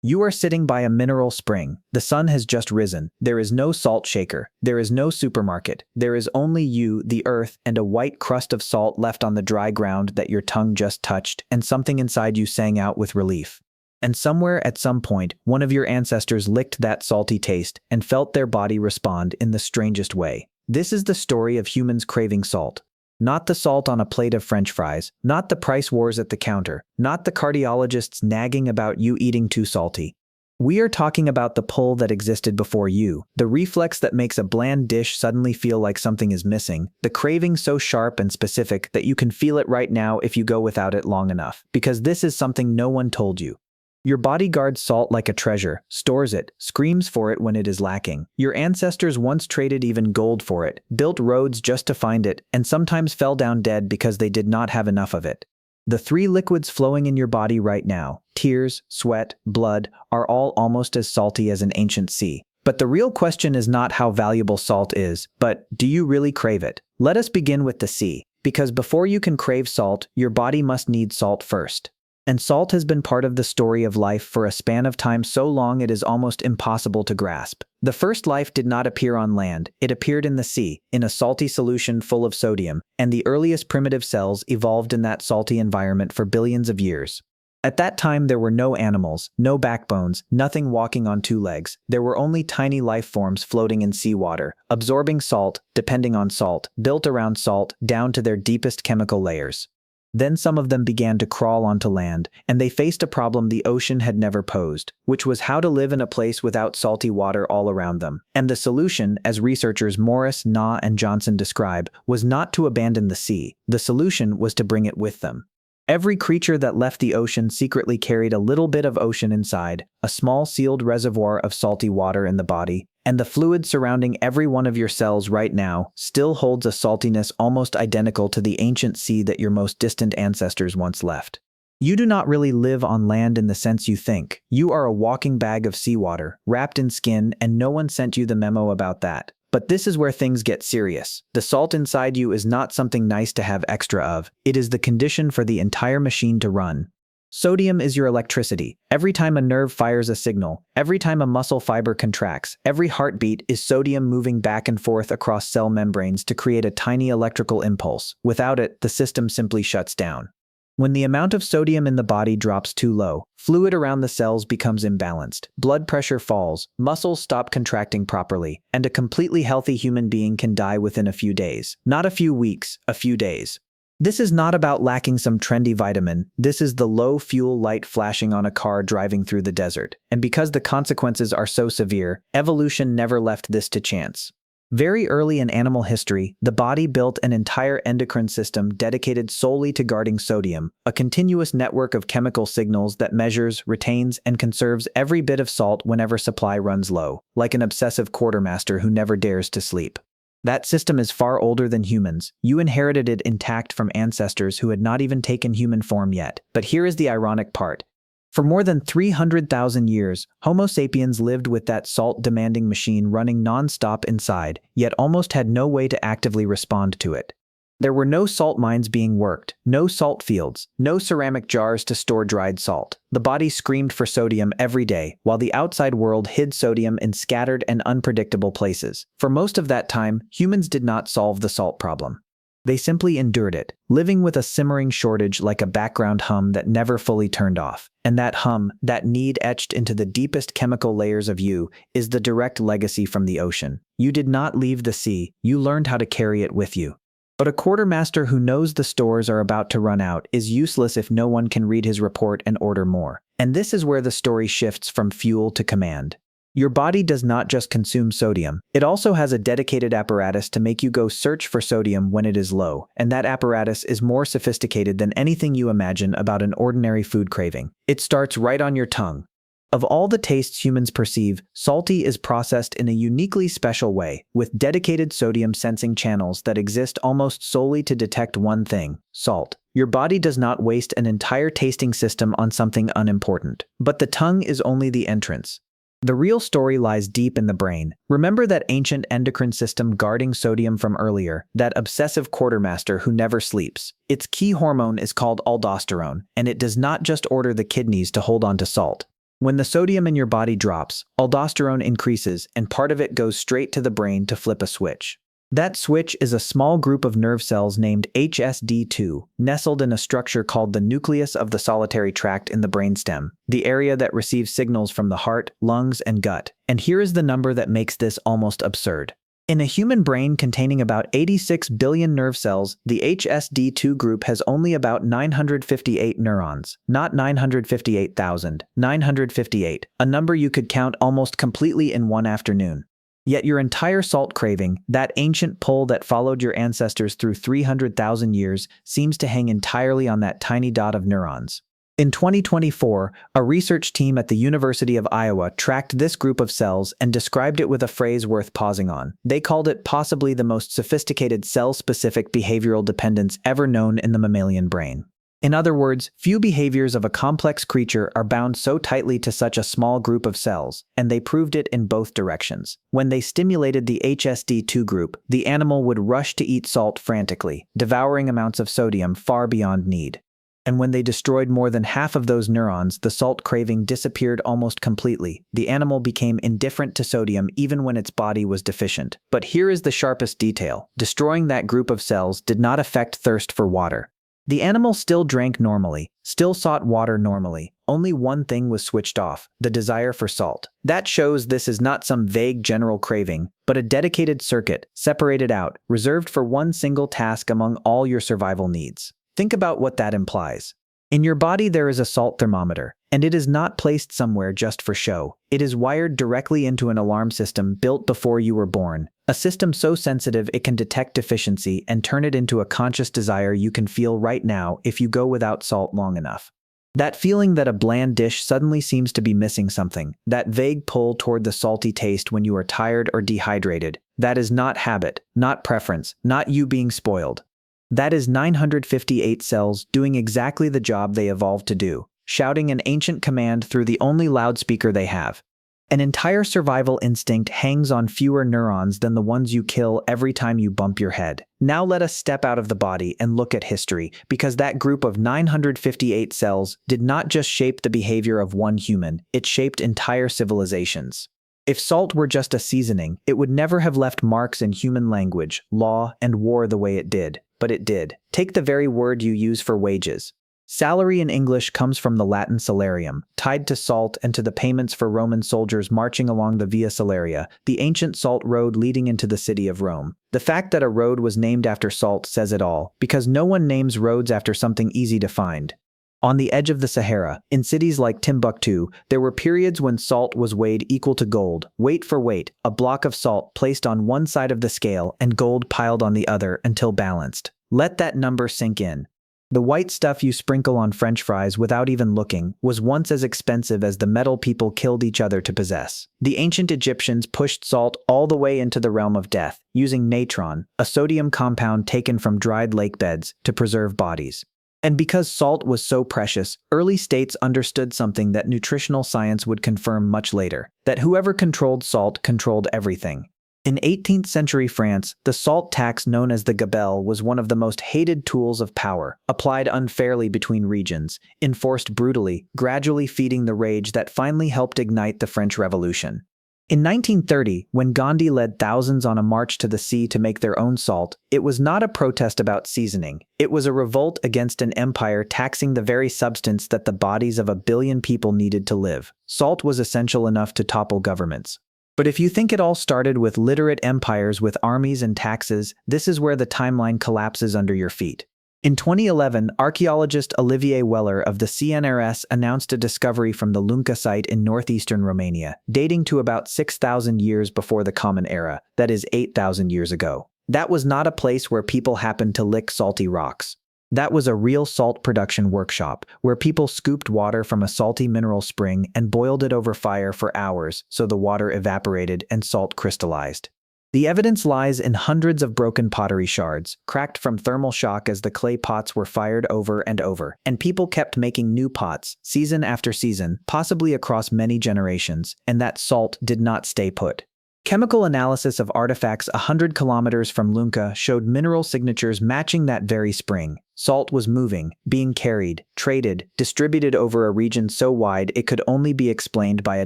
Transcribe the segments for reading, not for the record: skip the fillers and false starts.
You are sitting by a mineral spring. The sun has just risen. There is no salt shaker. There is no supermarket. There is only you, the earth, and a white crust of salt left on the dry ground that your tongue just touched, and something inside you sang out with relief. And somewhere at some point, one of your ancestors licked that salty taste and felt their body respond in the strangest way. This is the story of humans craving salt. Not the salt on a plate of French fries, not the price wars at the counter, not the cardiologists nagging about you eating too salty. We are talking about the pull that existed before you, the reflex that makes a bland dish suddenly feel like something is missing, the craving so sharp and specific that you can feel it right now if you go without it long enough, because this is something no one told you. Your body guards salt like a treasure, stores it, screams for it when it is lacking. Your ancestors once traded even gold for it, built roads just to find it, and sometimes fell down dead because they did not have enough of it. The three liquids flowing in your body right now, tears, sweat, blood, are all almost as salty as an ancient sea. But the real question is not how valuable salt is, but do you really crave it? Let us begin with the sea, because before you can crave salt, your body must need salt first. And salt has been part of the story of life for a span of time so long it is almost impossible to grasp. The first life did not appear on land, it appeared in the sea, in a salty solution full of sodium, and the earliest primitive cells evolved in that salty environment for billions of years. At that time there were no animals, no backbones, nothing walking on two legs. There were only tiny life forms floating in seawater, absorbing salt, depending on salt, built around salt, down to their deepest chemical layers. Then some of them began to crawl onto land, and they faced a problem the ocean had never posed, which was how to live in a place without salty water all around them. And the solution, as researchers Morris, Na, and Johnson describe, was not to abandon the sea. The solution was to bring it with them. Every creature that left the ocean secretly carried a little bit of ocean inside, a small sealed reservoir of salty water in the body, and the fluid surrounding every one of your cells right now still holds a saltiness almost identical to the ancient sea that your most distant ancestors once left. You do not really live on land in the sense you think. You are a walking bag of seawater, wrapped in skin, and no one sent you the memo about that. But this is where things get serious. The salt inside you is not something nice to have extra of. It is the condition for the entire machine to run. Sodium is your electricity. Every time a nerve fires a signal, every time a muscle fiber contracts, every heartbeat is sodium moving back and forth across cell membranes to create a tiny electrical impulse. Without it, the system simply shuts down. When the amount of sodium in the body drops too low, fluid around the cells becomes imbalanced, blood pressure falls, muscles stop contracting properly, and a completely healthy human being can die within a few days. Not a few weeks, a few days. This is not about lacking some trendy vitamin. This is the low fuel light flashing on a car driving through the desert. And because the consequences are so severe, evolution never left this to chance. Very early in animal history, the body built an entire endocrine system dedicated solely to guarding sodium, a continuous network of chemical signals that measures, retains, and conserves every bit of salt whenever supply runs low, like an obsessive quartermaster who never dares to sleep. That system is far older than humans. You inherited it intact from ancestors who had not even taken human form yet. But here is the ironic part. For more than 300,000 years, Homo sapiens lived with that salt-demanding machine running non-stop inside, yet almost had no way to actively respond to it. There were no salt mines being worked, no salt fields, no ceramic jars to store dried salt. The body screamed for sodium every day, while the outside world hid sodium in scattered and unpredictable places. For most of that time, humans did not solve the salt problem. They simply endured it, living with a simmering shortage like a background hum that never fully turned off. And that hum, that need etched into the deepest chemical layers of you, is the direct legacy from the ocean. You did not leave the sea, you learned how to carry it with you. But a quartermaster who knows the stores are about to run out is useless if no one can read his report and order more. And this is where the story shifts from fuel to command. Your body does not just consume sodium, it also has a dedicated apparatus to make you go search for sodium when it is low, and that apparatus is more sophisticated than anything you imagine about an ordinary food craving. It starts right on your tongue. Of all the tastes humans perceive, salty is processed in a uniquely special way, with dedicated sodium sensing channels that exist almost solely to detect one thing: salt. Your body does not waste an entire tasting system on something unimportant. But the tongue is only the entrance. The real story lies deep in the brain. Remember that ancient endocrine system guarding sodium from earlier, that obsessive quartermaster who never sleeps. Its key hormone is called aldosterone, and it does not just order the kidneys to hold on to salt. When the sodium in your body drops, aldosterone increases and part of it goes straight to the brain to flip a switch. That switch is a small group of nerve cells named HSD2, nestled in a structure called the nucleus of the solitary tract in the brainstem, the area that receives signals from the heart, lungs, and gut. And here is the number that makes this almost absurd. In a human brain containing about 86 billion nerve cells, the HSD2 group has only about 958 neurons, not 958,000, 958, a number you could count almost completely in one afternoon. Yet your entire salt craving, that ancient pull that followed your ancestors through 300,000 years, seems to hang entirely on that tiny dot of neurons. In 2024, a research team at the University of Iowa tracked this group of cells and described it with a phrase worth pausing on. They called it possibly the most sophisticated cell-specific behavioral dependence ever known in the mammalian brain. In other words, few behaviors of a complex creature are bound so tightly to such a small group of cells, and they proved it in both directions. When they stimulated the HSD2 group, the animal would rush to eat salt frantically, devouring amounts of sodium far beyond need. And when they destroyed more than half of those neurons, the salt craving disappeared almost completely. The animal became indifferent to sodium even when its body was deficient. But here is the sharpest detail. Destroying that group of cells did not affect thirst for water. The animal still drank normally, still sought water normally. Only one thing was switched off: the desire for salt. That shows this is not some vague general craving, but a dedicated circuit, separated out, reserved for one single task among all your survival needs. Think about what that implies. In your body there is a salt thermometer, and it is not placed somewhere just for show. It is wired directly into an alarm system built before you were born. A system so sensitive it can detect deficiency and turn it into a conscious desire you can feel right now if you go without salt long enough. That feeling that a bland dish suddenly seems to be missing something, that vague pull toward the salty taste when you are tired or dehydrated, that is not habit, not preference, not you being spoiled. That is 958 cells doing exactly the job they evolved to do, shouting an ancient command through the only loudspeaker they have. An entire survival instinct hangs on fewer neurons than the ones you kill every time you bump your head. Now let us step out of the body and look at history, because that group of 958 cells did not just shape the behavior of one human, it shaped entire civilizations. If salt were just a seasoning, it would never have left marks in human language, law, and war the way it did. But it did. Take the very word you use for wages. Salary in English comes from the Latin salarium, tied to salt and to the payments for Roman soldiers marching along the Via Salaria, the ancient salt road leading into the city of Rome. The fact that a road was named after salt says it all, because no one names roads after something easy to find. On the edge of the Sahara, in cities like Timbuktu, there were periods when salt was weighed equal to gold, weight for weight, a block of salt placed on one side of the scale and gold piled on the other until balanced. Let that number sink in. The white stuff you sprinkle on French fries without even looking was once as expensive as the metal people killed each other to possess. The ancient Egyptians pushed salt all the way into the realm of death, using natron, a sodium compound taken from dried lake beds, to preserve bodies. And because salt was so precious, early states understood something that nutritional science would confirm much later: that whoever controlled salt controlled everything. In 18th century France, the salt tax known as the gabelle was one of the most hated tools of power, applied unfairly between regions, enforced brutally, gradually feeding the rage that finally helped ignite the French Revolution. In 1930, when Gandhi led thousands on a march to the sea to make their own salt, it was not a protest about seasoning. It was a revolt against an empire taxing the very substance that the bodies of 1 billion people needed to live. Salt was essential enough to topple governments. But if you think it all started with literate empires with armies and taxes, this is where the timeline collapses under your feet. In 2011, archaeologist Olivier Weller of the CNRS announced a discovery from the Lunca site in northeastern Romania, dating to about 6,000 years before the Common Era, that is 8,000 years ago. That was not a place where people happened to lick salty rocks. That was a real salt production workshop, where people scooped water from a salty mineral spring and boiled it over fire for hours so the water evaporated and salt crystallized. The evidence lies in hundreds of broken pottery shards, cracked from thermal shock as the clay pots were fired over and over, and people kept making new pots, season after season, possibly across many generations, and that salt did not stay put. Chemical analysis of artifacts 100 kilometers from Lunca showed mineral signatures matching that very spring. Salt was moving, being carried, traded, distributed over a region so wide it could only be explained by a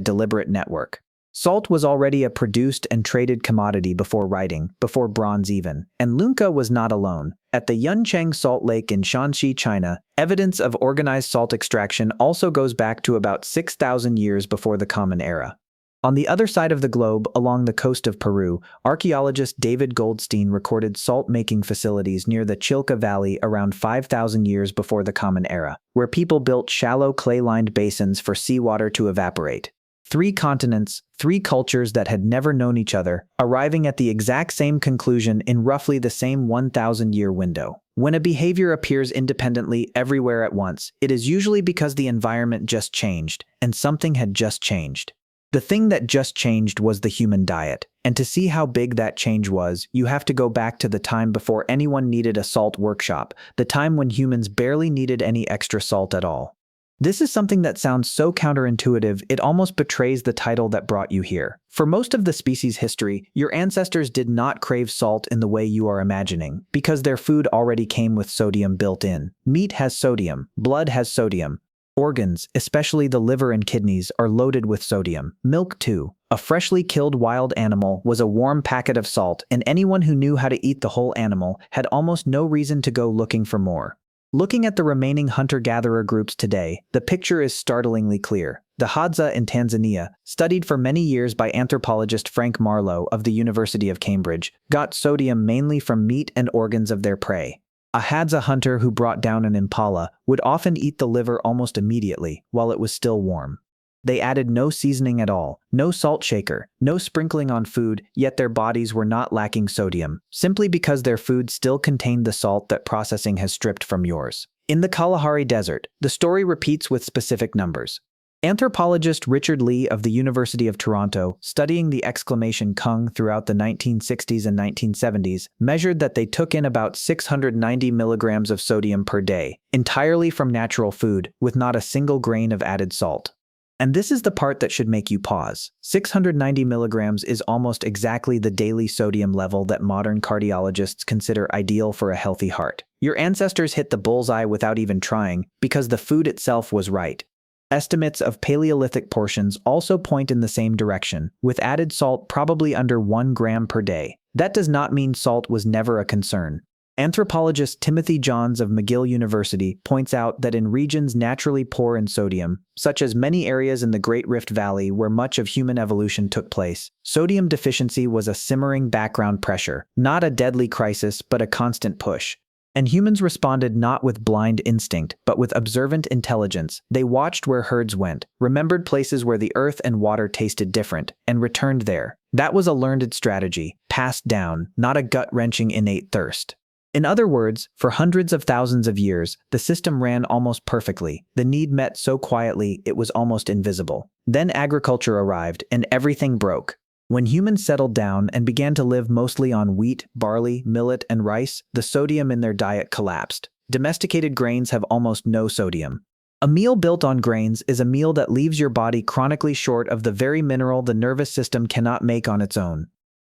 deliberate network. Salt was already a produced and traded commodity before writing, before bronze even, and Lunca was not alone. At the Yuncheng Salt Lake in Shanxi, China, evidence of organized salt extraction also goes back to about 6,000 years before the Common Era. On the other side of the globe, along the coast of Peru, archaeologist David Goldstein recorded salt-making facilities near the Chilca Valley around 5,000 years before the Common Era, where people built shallow clay-lined basins for seawater to evaporate. 3 continents, 3 cultures that had never known each other, arriving at the exact same conclusion in roughly the same 1,000-year window. When a behavior appears independently everywhere at once, it is usually because the environment just changed, and something had just changed. The thing that just changed was the human diet, and to see how big that change was, you have to go back to the time before anyone needed a salt workshop, the time when humans barely needed any extra salt at all. This is something that sounds so counterintuitive it almost betrays the title that brought you here. For most of the species' history, your ancestors did not crave salt in the way you are imagining, because their food already came with sodium built in. Meat has sodium, blood has sodium. Organs, especially the liver and kidneys, are loaded with sodium. Milk too. A freshly killed wild animal was a warm packet of salt, and anyone who knew how to eat the whole animal had almost no reason to go looking for more. Looking at the remaining hunter-gatherer groups today, the picture is startlingly clear. The Hadza in Tanzania, studied for many years by anthropologist Frank Marlowe of the University of Cambridge, got sodium mainly from meat and organs of their prey. A Hadza hunter who brought down an impala would often eat the liver almost immediately, while it was still warm. They added no seasoning at all, no salt shaker, no sprinkling on food, yet their bodies were not lacking sodium, simply because their food still contained the salt that processing has stripped from yours. In the Kalahari Desert, the story repeats with specific numbers. Anthropologist Richard Lee of the University of Toronto, studying the exclamation kung throughout the 1960s and 1970s, measured that they took in about 690 milligrams of sodium per day, entirely from natural food, with not a single grain of added salt. And this is the part that should make you pause. 690 milligrams is almost exactly the daily sodium level that modern cardiologists consider ideal for a healthy heart. Your ancestors hit the bullseye without even trying, because the food itself was right. Estimates of Paleolithic portions also point in the same direction, with added salt probably under 1 gram per day. That does not mean salt was never a concern. Anthropologist Timothy Johns of McGill University points out that in regions naturally poor in sodium, such as many areas in the Great Rift Valley where much of human evolution took place, sodium deficiency was a simmering background pressure, not a deadly crisis but a constant push. And humans responded not with blind instinct, but with observant intelligence. They watched where herds went, remembered places where the earth and water tasted different, and returned there. That was a learned strategy, passed down, not a gut-wrenching innate thirst. In other words, for hundreds of thousands of years, the system ran almost perfectly, the need met so quietly it was almost invisible. Then agriculture arrived, and everything broke. When humans settled down and began to live mostly on wheat, barley, millet, and rice, the sodium in their diet collapsed. Domesticated grains have almost no sodium. A meal built on grains is a meal that leaves your body chronically short of the very mineral the nervous system cannot make on its own.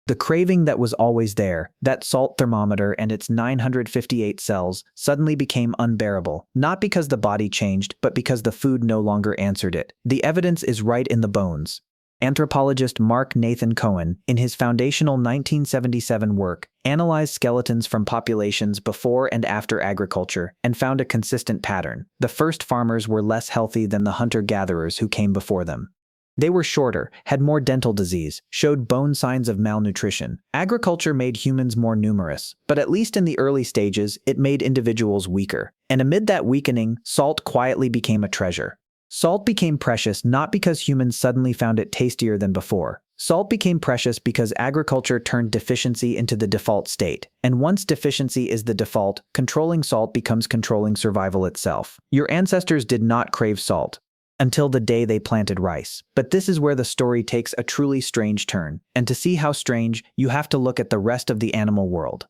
The craving that was always there, that salt thermometer and its 958 cells, suddenly became unbearable, not because the body changed, but because the food no longer answered it. The evidence is right in the bones. Anthropologist Mark Nathan Cohen, in his foundational 1977 work, analyzed skeletons from populations before and after agriculture and found a consistent pattern. The first farmers were less healthy than the hunter-gatherers who came before them. They were shorter, had more dental disease, showed bone signs of malnutrition. Agriculture made humans more numerous, but at least in the early stages, it made individuals weaker. And amid that weakening, salt quietly became a treasure. Salt became precious not because humans suddenly found it tastier than before. Salt became precious because agriculture turned deficiency into the default state. And once deficiency is the default, controlling salt becomes controlling survival itself. Your ancestors did not crave salt until the day they planted rice. But this is where the story takes a truly strange turn. And to see how strange, you have to look at the rest of the animal world.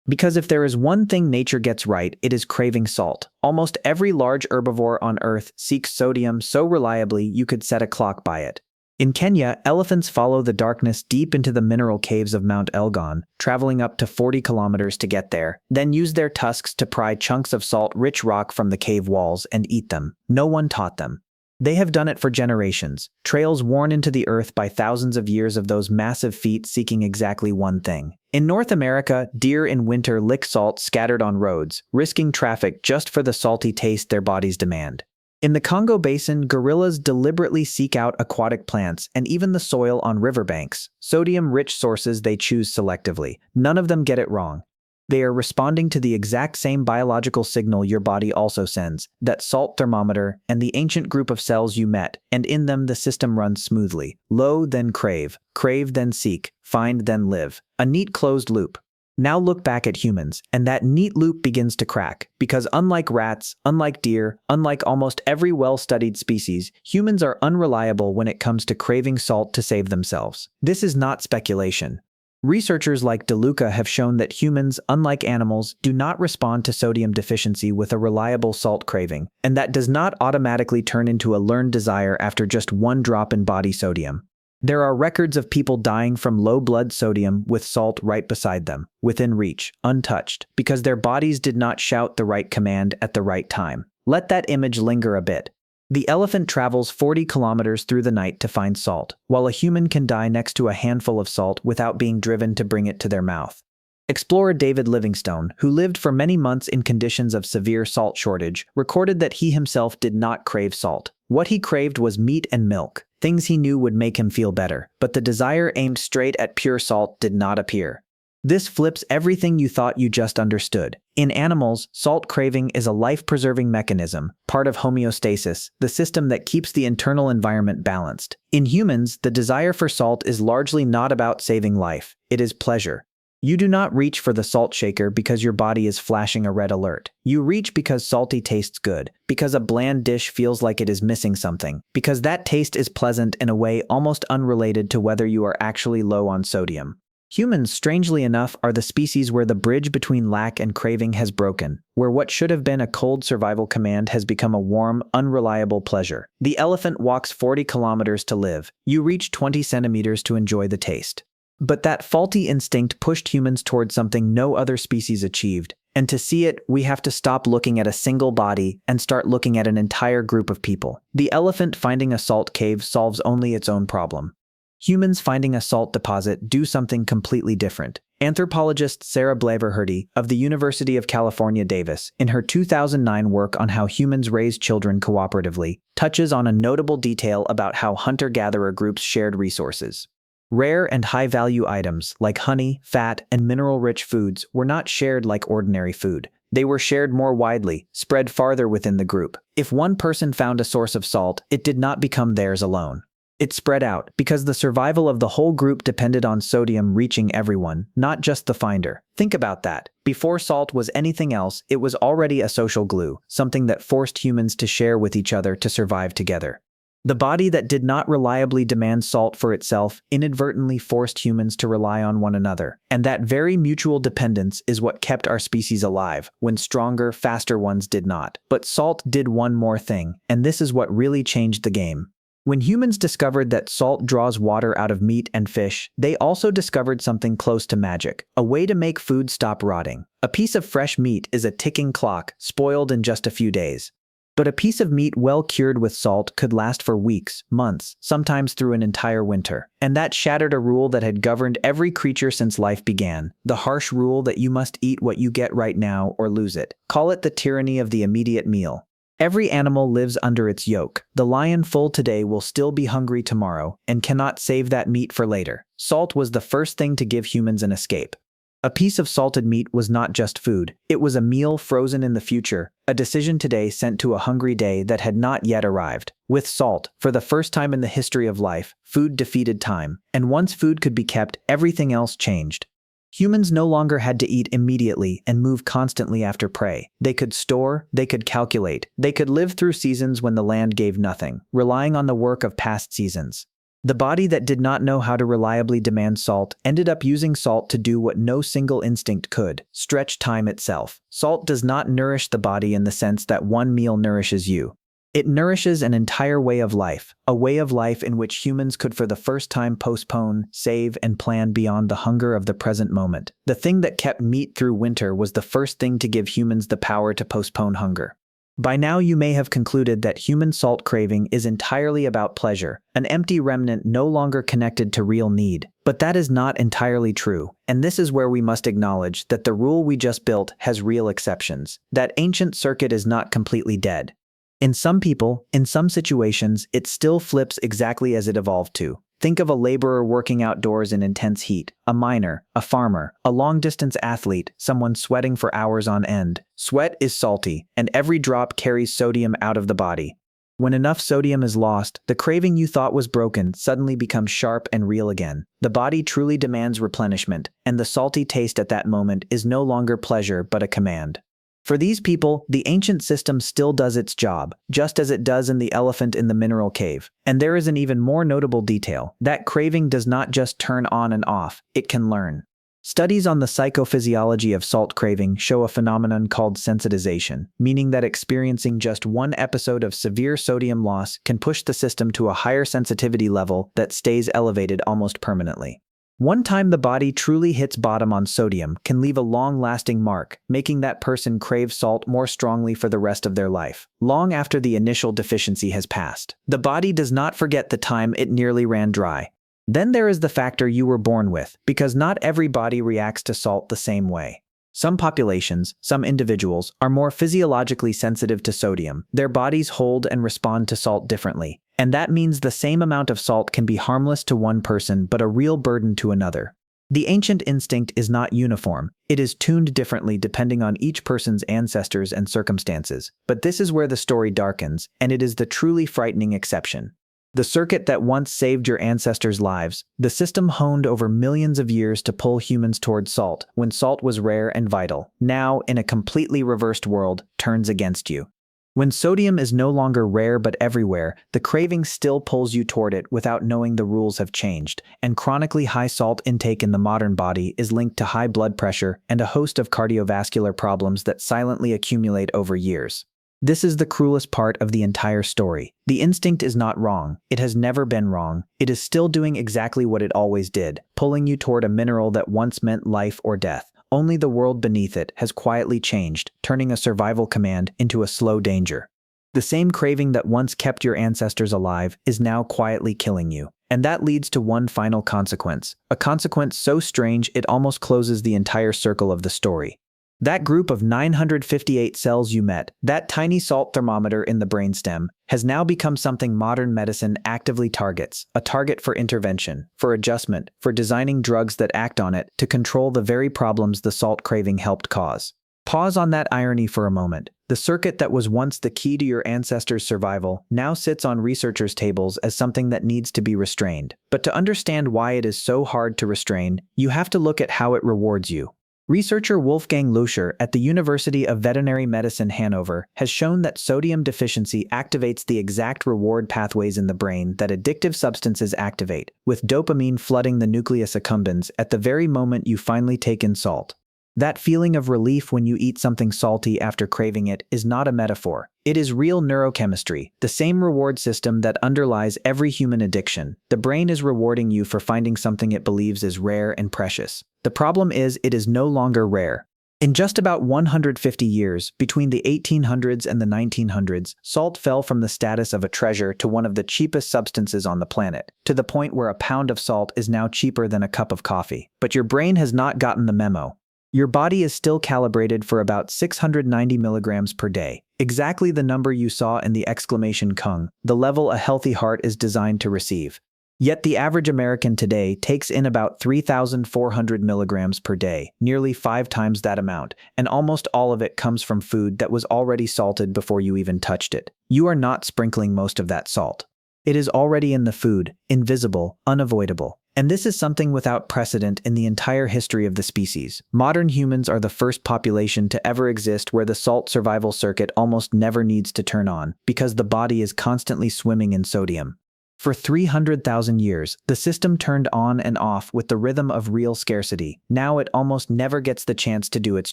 Because if there is one thing nature gets right, it is craving salt. Almost every large herbivore on Earth seeks sodium so reliably you could set a clock by it. In Kenya, elephants follow the darkness deep into the mineral caves of Mount Elgon, traveling up to 40 kilometers to get there, then use their tusks to pry chunks of salt-rich rock from the cave walls and eat them. No one taught them. They have done it for generations, trails worn into the earth by thousands of years of those massive feet seeking exactly one thing. In North America, deer in winter lick salt scattered on roads, risking traffic just for the salty taste their bodies demand. In the Congo Basin, gorillas deliberately seek out aquatic plants and even the soil on riverbanks, sodium-rich sources they choose selectively. None of them get it wrong. They are responding to the exact same biological signal your body also sends, that salt thermometer and the ancient group of cells you met, and in them the system runs smoothly. Low, then crave, crave, then seek, find, then live. A neat closed loop. Now look back at humans, and that neat loop begins to crack, because unlike rats, unlike deer, unlike almost every well-studied species, humans are unreliable when it comes to craving salt to save themselves. This is not speculation. Researchers like DeLuca have shown that humans, unlike animals, do not respond to sodium deficiency with a reliable salt craving, and that does not automatically turn into a learned desire after just one drop in body sodium. There are records of people dying from low blood sodium with salt right beside them, within reach, untouched, because their bodies did not shout the right command at the right time. Let that image linger a bit. The elephant travels 40 kilometers through the night to find salt, while a human can die next to a handful of salt without being driven to bring it to their mouth. Explorer David Livingstone, who lived for many months in conditions of severe salt shortage, recorded that he himself did not crave salt. What he craved was meat and milk, things he knew would make him feel better, but the desire aimed straight at pure salt did not appear. This flips everything you thought you just understood. In animals, salt craving is a life-preserving mechanism, part of homeostasis, the system that keeps the internal environment balanced. In humans, the desire for salt is largely not about saving life, it is pleasure. You do not reach for the salt shaker because your body is flashing a red alert. You reach because salty tastes good, because a bland dish feels like it is missing something, because that taste is pleasant in a way almost unrelated to whether you are actually low on sodium. Humans, strangely enough, are the species where the bridge between lack and craving has broken, where what should have been a cold survival command has become a warm, unreliable pleasure. The elephant walks 40 kilometers to live. You reach 20 centimeters to enjoy the taste. But that faulty instinct pushed humans toward something no other species achieved, and to see it, we have to stop looking at a single body and start looking at an entire group of people. The elephant finding a salt cave solves only its own problem. Humans finding a salt deposit do something completely different. Anthropologist Sarah Blaver-Hurdy of the University of California, Davis, in her 2009 work on how humans raise children cooperatively, touches on a notable detail about how hunter-gatherer groups shared resources. Rare and high-value items, like honey, fat, and mineral-rich foods, were not shared like ordinary food. They were shared more widely, spread farther within the group. If one person found a source of salt, it did not become theirs alone. It spread out, because the survival of the whole group depended on sodium reaching everyone, not just the finder. Think about that. Before salt was anything else, it was already a social glue, something that forced humans to share with each other to survive together. The body that did not reliably demand salt for itself inadvertently forced humans to rely on one another. And that very mutual dependence is what kept our species alive, when stronger, faster ones did not. But salt did one more thing, and this is what really changed the game. When humans discovered that salt draws water out of meat and fish, they also discovered something close to magic, a way to make food stop rotting. A piece of fresh meat is a ticking clock, spoiled in just a few days. But a piece of meat well cured with salt could last for weeks, months, sometimes through an entire winter. And that shattered a rule that had governed every creature since life began, the harsh rule that you must eat what you get right now or lose it. Call it the tyranny of the immediate meal. Every animal lives under its yoke. The lion full today will still be hungry tomorrow and cannot save that meat for later. Salt was the first thing to give humans an escape. A piece of salted meat was not just food. It was a meal frozen in the future, a decision today sent to a hungry day that had not yet arrived. With salt, for the first time in the history of life, food defeated time. And once food could be kept, everything else changed. Humans no longer had to eat immediately and move constantly after prey. They could store, they could calculate, they could live through seasons when the land gave nothing, relying on the work of past seasons. The body that did not know how to reliably demand salt ended up using salt to do what no single instinct could: stretch time itself. Salt does not nourish the body in the sense that one meal nourishes you. It nourishes an entire way of life, a way of life in which humans could for the first time postpone, save, and plan beyond the hunger of the present moment. The thing that kept meat through winter was the first thing to give humans the power to postpone hunger. By now you may have concluded that human salt craving is entirely about pleasure, an empty remnant no longer connected to real need. But that is not entirely true, and this is where we must acknowledge that the rule we just built has real exceptions. That ancient circuit is not completely dead. In some people, in some situations, it still flips exactly as it evolved to. Think of a laborer working outdoors in intense heat, a miner, a farmer, a long-distance athlete, someone sweating for hours on end. Sweat is salty, and every drop carries sodium out of the body. When enough sodium is lost, the craving you thought was broken suddenly becomes sharp and real again. The body truly demands replenishment, and the salty taste at that moment is no longer pleasure but a command. For these people, the ancient system still does its job, just as it does in the elephant in the mineral cave. And there is an even more notable detail. That craving does not just turn on and off, it can learn. Studies on the psychophysiology of salt craving show a phenomenon called sensitization, meaning that experiencing just one episode of severe sodium loss can push the system to a higher sensitivity level that stays elevated almost permanently. One time the body truly hits bottom on sodium can leave a long-lasting mark, making that person crave salt more strongly for the rest of their life, long after the initial deficiency has passed. The body does not forget the time it nearly ran dry. Then there is the factor you were born with, because not every body reacts to salt the same way. Some populations, some individuals, are more physiologically sensitive to sodium. Their bodies hold and respond to salt differently. And that means the same amount of salt can be harmless to one person but a real burden to another. The ancient instinct is not uniform. It is tuned differently depending on each person's ancestors and circumstances. But this is where the story darkens, and it is the truly frightening exception. The circuit that once saved your ancestors' lives, the system honed over millions of years to pull humans toward salt when salt was rare and vital, now, in a completely reversed world, turns against you. When sodium is no longer rare but everywhere, the craving still pulls you toward it without knowing the rules have changed, and chronically high salt intake in the modern body is linked to high blood pressure and a host of cardiovascular problems that silently accumulate over years. This is the cruelest part of the entire story. The instinct is not wrong. It has never been wrong. It is still doing exactly what it always did, pulling you toward a mineral that once meant life or death. Only the world beneath it has quietly changed, turning a survival command into a slow danger. The same craving that once kept your ancestors alive is now quietly killing you. And that leads to one final consequence, a consequence so strange it almost closes the entire circle of the story. That group of 958 cells you met, that tiny salt thermometer in the brainstem, has now become something modern medicine actively targets, a target for intervention, for adjustment, for designing drugs that act on it to control the very problems the salt craving helped cause. Pause on that irony for a moment. The circuit that was once the key to your ancestors' survival now sits on researchers' tables as something that needs to be restrained. But to understand why it is so hard to restrain, you have to look at how it rewards you. Researcher Wolfgang Löscher at the University of Veterinary Medicine Hanover has shown that sodium deficiency activates the exact reward pathways in the brain that addictive substances activate, with dopamine flooding the nucleus accumbens at the very moment you finally take in salt. That feeling of relief when you eat something salty after craving it is not a metaphor. It is real neurochemistry, the same reward system that underlies every human addiction. The brain is rewarding you for finding something it believes is rare and precious. The problem is it is no longer rare. In just about 150 years, between the 1800s and the 1900s, salt fell from the status of a treasure to one of the cheapest substances on the planet, to the point where a pound of salt is now cheaper than a cup of coffee. But your brain has not gotten the memo. Your body is still calibrated for about 690 milligrams per day, exactly the number you saw in the exclamation kung, the level a healthy heart is designed to receive. Yet the average American today takes in about 3,400 milligrams per day, nearly 5 times that amount, and almost all of it comes from food that was already salted before you even touched it. You are not sprinkling most of that salt. It is already in the food, invisible, unavoidable. And this is something without precedent in the entire history of the species. Modern humans are the first population to ever exist where the salt survival circuit almost never needs to turn on, because the body is constantly swimming in sodium. For 300,000 years, the system turned on and off with the rhythm of real scarcity. Now it almost never gets the chance to do its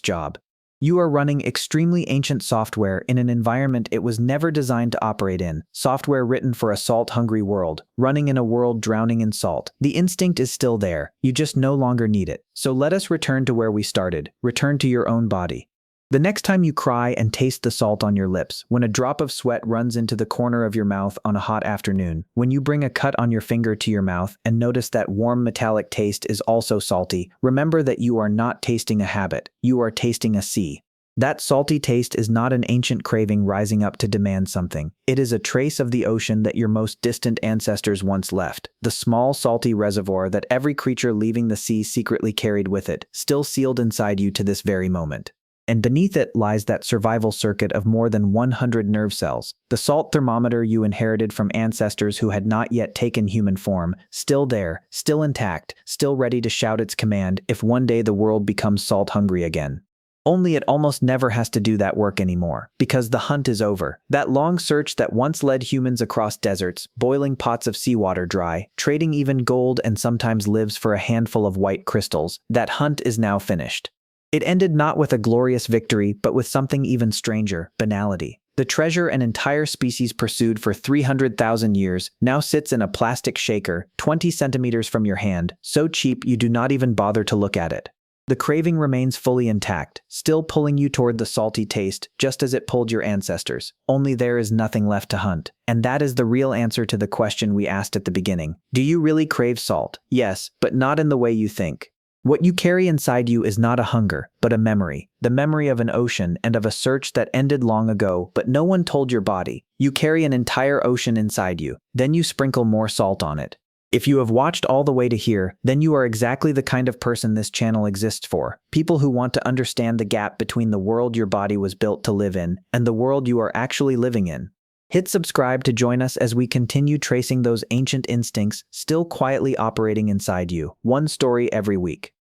job. You are running extremely ancient software in an environment it was never designed to operate in, software written for a salt-hungry world, running in a world drowning in salt. The instinct is still there, you just no longer need it. So let us return to where we started, return to your own body. The next time you cry and taste the salt on your lips, when a drop of sweat runs into the corner of your mouth on a hot afternoon, when you bring a cut on your finger to your mouth and notice that warm metallic taste is also salty, remember that you are not tasting a habit, you are tasting a sea. That salty taste is not an ancient craving rising up to demand something. It is a trace of the ocean that your most distant ancestors once left, the small salty reservoir that every creature leaving the sea secretly carried with it, still sealed inside you to this very moment. And beneath it lies that survival circuit of more than 100 nerve cells, the salt thermometer you inherited from ancestors who had not yet taken human form, still there, still intact, still ready to shout its command if one day the world becomes salt-hungry again. Only it almost never has to do that work anymore, because the hunt is over. That long search that once led humans across deserts, boiling pots of seawater dry, trading even gold and sometimes lives for a handful of white crystals, that hunt is now finished. It ended not with a glorious victory, but with something even stranger, banality. The treasure an entire species pursued for 300,000 years now sits in a plastic shaker, 20 centimeters from your hand, so cheap you do not even bother to look at it. The craving remains fully intact, still pulling you toward the salty taste, just as it pulled your ancestors. Only there is nothing left to hunt. And that is the real answer to the question we asked at the beginning. Do you really crave salt? Yes, but not in the way you think. What you carry inside you is not a hunger, but a memory. The memory of an ocean and of a search that ended long ago, but no one told your body. You carry an entire ocean inside you. Then you sprinkle more salt on it. If you have watched all the way to here, then you are exactly the kind of person this channel exists for. People who want to understand the gap between the world your body was built to live in and the world you are actually living in. Hit subscribe to join us as we continue tracing those ancient instincts still quietly operating inside you, one story every week.